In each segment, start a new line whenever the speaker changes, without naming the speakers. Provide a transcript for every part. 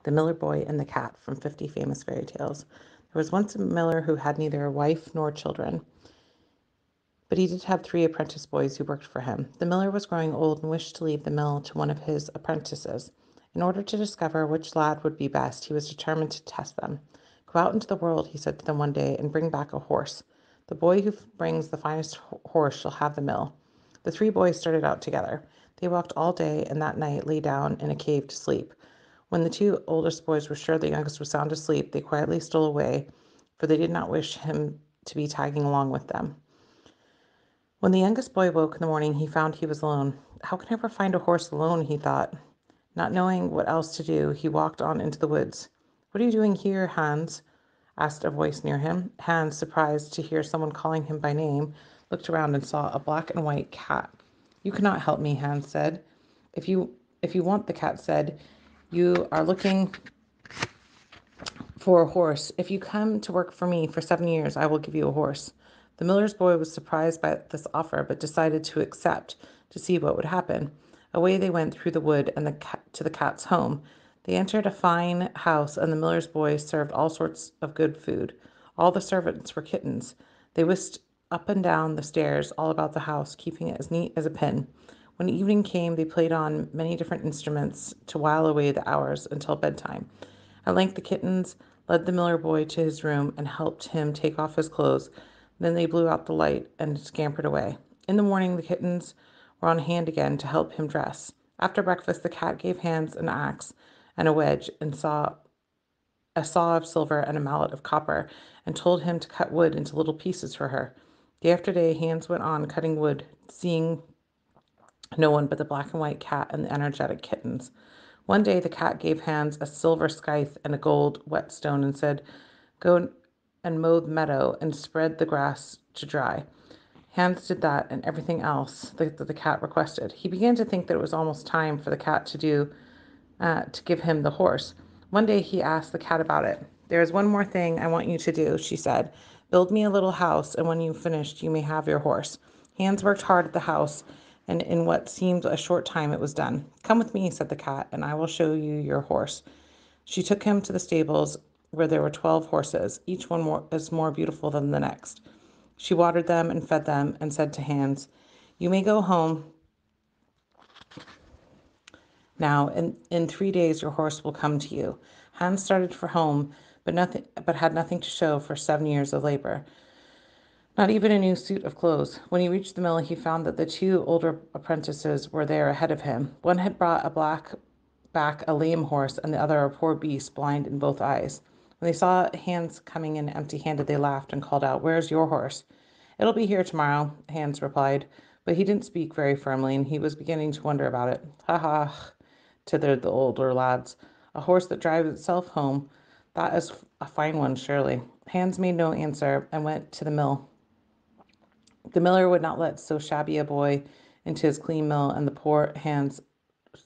The Miller Boy and the Cat from 50 Famous Fairy Tales. There was once a miller who had neither a wife nor children, but he did have 3 apprentice boys who worked for him. The miller was growing old and wished to leave the mill to one of his apprentices. In order to discover which lad would be best, he was determined to test them. Go out into the world, he said to them one day, and bring back a horse. The boy who brings the finest horse shall have the mill. The 3 boys started out together. They walked all day, and that night lay down in a cave to sleep. When the 2 oldest boys were sure the youngest was sound asleep, they quietly stole away, for they did not wish him to be tagging along with them. When the youngest boy woke in the morning, he found he was alone. How can I ever find a horse alone? He thought. Not knowing what else to do, he walked on into the woods. What are you doing here, Hans? Asked a voice near him. Hans, surprised to hear someone calling him by name, looked around and saw a black and white cat. You cannot help me, Hans said. If you want, the cat said, you are looking for a horse. If you come to work for me for 7 years, I will give you a horse. The miller's boy was surprised by this offer, but decided to accept to see what would happen. Away they went through the wood and to the cat's home. They entered a fine house, and the miller's boy served all sorts of good food. All the servants were kittens. They whisked up and down the stairs all about the house, keeping it as neat as a pin. When evening came, they played on many different instruments to while away the hours until bedtime. At length the kittens led the miller boy to his room and helped him take off his clothes. Then they blew out the light and scampered away. In the morning, the kittens were on hand again to help him dress. After breakfast, the cat gave Hans an axe and a wedge, and a saw of silver and a mallet of copper, and told him to cut wood into little pieces for her. Day after day, Hans went on cutting wood, seeing no one but the black and white cat and the energetic kittens. One day the cat gave Hans a silver scythe and a gold whetstone and said, Go and mow the meadow and spread the grass to dry. Hans did that and everything else that the cat requested. He began to think that it was almost time for the cat to give him the horse. One day he asked the cat about it. There is one more thing I want you to do, she said. Build me a little house, and when you've finished, you may have your horse. Hans worked hard at the house, and in what seemed a short time it was done. Come with me, said the cat, and I will show you your horse. She took him to the stables where there were 12 horses, each one more beautiful than the next. She watered them and fed them and said to Hans, You may go home now. In 3 days your horse will come to you. Hans started for home, but had nothing to show for 7 years of labor. Not even a new suit of clothes. When he reached the mill, he found that the 2 older apprentices were there ahead of him. One had brought a lame horse, and the other a poor beast, blind in both eyes. When they saw Hans coming in empty-handed, they laughed and called out, Where's your horse? It'll be here tomorrow, Hans replied, but he didn't speak very firmly, and he was beginning to wonder about it. Ha ha, tittered the older lads. A horse that drives itself home. That is a fine one, surely. Hans made no answer and went to the mill. The miller would not let so shabby a boy into his clean mill, and the poor Hans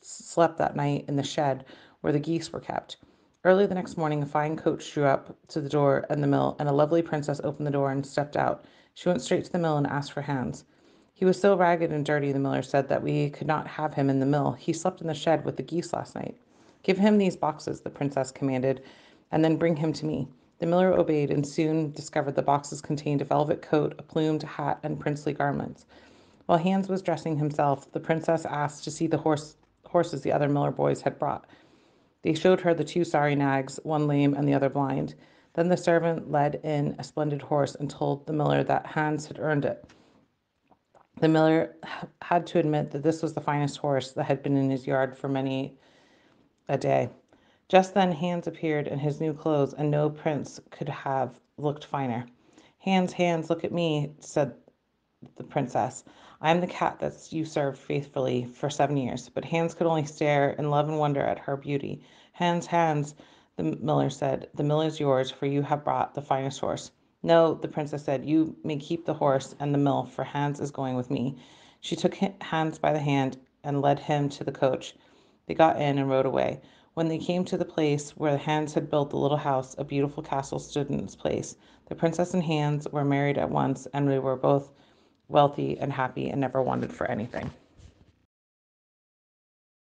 slept that night in the shed where the geese were kept. Early the next morning, a fine coach drew up to the door in the mill, and a lovely princess opened the door and stepped out. She went straight to the mill and asked for Hans. He was so ragged and dirty, the miller said, that we could not have him in the mill. He slept in the shed with the geese last night. Give him these boxes, the princess commanded, and then bring him to me. The miller obeyed and soon discovered the boxes contained a velvet coat, a plumed hat, and princely garments. While Hans was dressing himself, the princess asked to see the horses the other miller boys had brought. They showed her the 2 sorry nags, one lame and the other blind. Then the servant led in a splendid horse and told the miller that Hans had earned it. The miller had to admit that this was the finest horse that had been in his yard for many a day. Just then Hans appeared in his new clothes, and no prince could have looked finer. Hans, look at me, said the princess. I am the cat that you served faithfully for 7 years. But Hans could only stare in love and wonder at her beauty. Hans, the miller said, the mill is yours, for you have brought the finest horse. No, the princess said, you may keep the horse and the mill, for Hans is going with me. She took Hans by the hand and led him to the coach. They got in and rode away. When they came to the place where Hans had built the little house, a beautiful castle stood in its place. The princess and Hans were married at once, and they were both wealthy and happy and never wanted for anything.